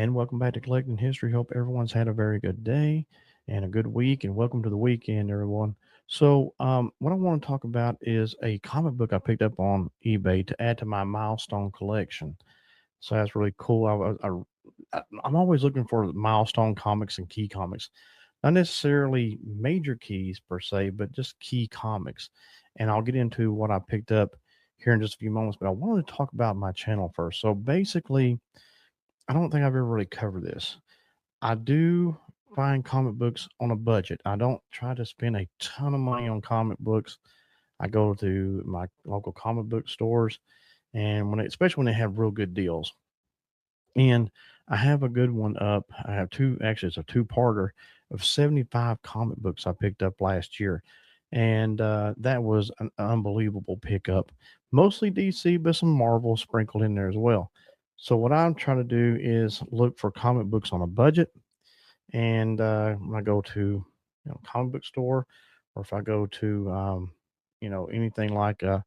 and welcome back to Collecting History. Hope everyone's had a very good day and a good week, and welcome to the weekend, everyone. What I want to talk about is a comic book I picked up on eBay to add to my Milestone collection. So that's really cool. I'm always looking for Milestone comics and key comics, not necessarily major keys per se, but just key comics. And I'll get into what I picked up here in just a few moments. But I wanted to talk about my channel first. So basically, I don't think I've ever really covered this. I do find comic books on a budget. I don't try to spend a ton of money on comic books. I go to my local comic book stores, and especially when they have real good deals. And I have a good one up. I have two, actually, it's a two-parter of 75 comic books I picked up last year. And that was an unbelievable pickup. Mostly DC, but some Marvel sprinkled in there as well. So what I'm trying to do is look for comic books on a budget. And when I go to comic book store, or if I go to anything like a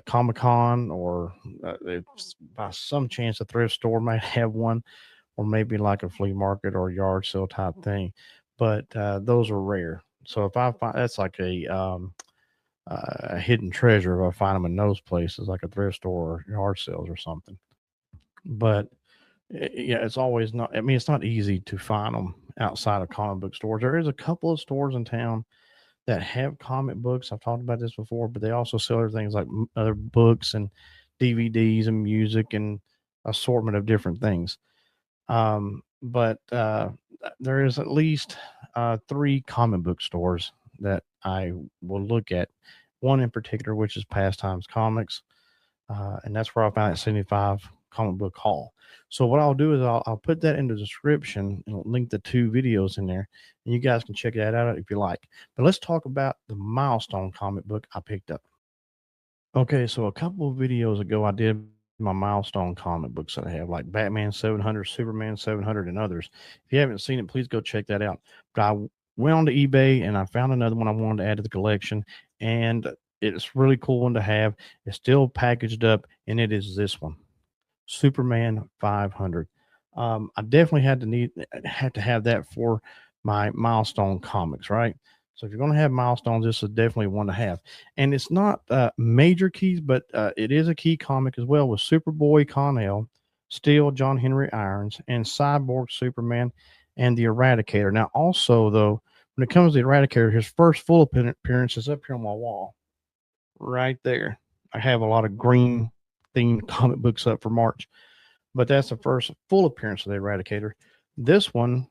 Comic Con, or if by some chance a thrift store might have one, or maybe like a flea market or yard sale type thing. But those are rare. So if I find that's like a hidden treasure, if I find them in those places, like a thrift store or yard sales or something. But yeah, it's always not. I mean, it's not easy to find them outside of comic book stores. There is a couple of stores in town that have comic books. I've talked about this before, but they also sell other things like other books and DVDs and music and assortment of different things. But there is at least three comic book stores that I will look at. One in particular, which is Pastimes Comics, and that's where I found that 75 comic book haul. So what I'll do is I'll put that in the description and link the two videos in there, and you guys can check that out if you like. But let's talk about the Milestone comic book I picked up. Okay, so a couple of videos ago, I did my Milestone comic books that I have, like Batman 700, Superman 700, and others. If you haven't seen it, please go check that out. But went on to eBay and I found another one I wanted to add to the collection, and it's really cool one to have. It's still packaged up, and it is this one, Superman 500. I definitely had to have that for my Milestone comics, right? So if you're going to have milestones, this is definitely one to have. And it's not major keys, but it is a key comic as well, with Superboy Connell, Steel John Henry Irons, and Cyborg Superman and the Eradicator. Now, also though, when it comes to the Eradicator, his first full appearance is up here on my wall, right there. I have a lot of green themed comic books up for March, but that's the first full appearance of the Eradicator. This one,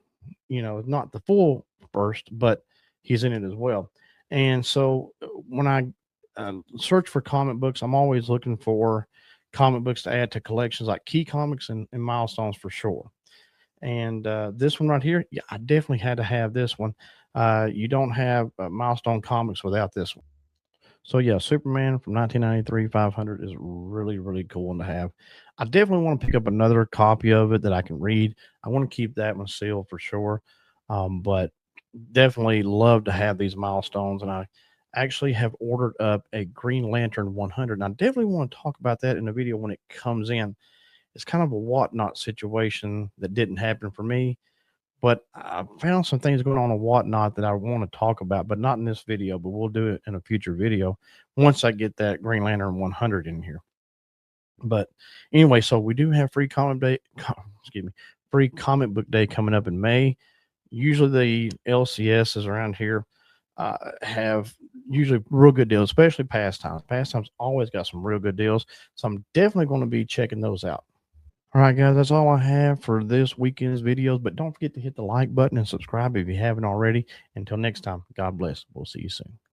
not the full first, but he's in it as well. And so when I search for comic books, I'm always looking for comic books to add to collections, like key comics and milestones for sure. And this one right here, yeah, I definitely had to have this one. You don't have milestone comics without this one. So yeah, Superman from 1993, 500 is really, really cool one to have. I definitely want to pick up another copy of it that I can read. I want to keep that one sealed for sure. But definitely love to have these milestones. And I actually have ordered up a Green Lantern 100. And I definitely want to talk about that in the video when it comes in. It's kind of a whatnot situation that didn't happen for me, but I found some things going on and whatnot that I want to talk about, but not in this video, but we'll do it in a future video once I get that Green Lantern 100 in here. But anyway, so we do have excuse me, free comic book day coming up in May. Usually the LCSs around here have usually real good deals, especially Pastimes. Pastimes always got some real good deals. So I'm definitely going to be checking those out. All right, guys, that's all I have for this weekend's videos. But don't forget to hit the like button and subscribe if you haven't already. Until next time, God bless. We'll see you soon.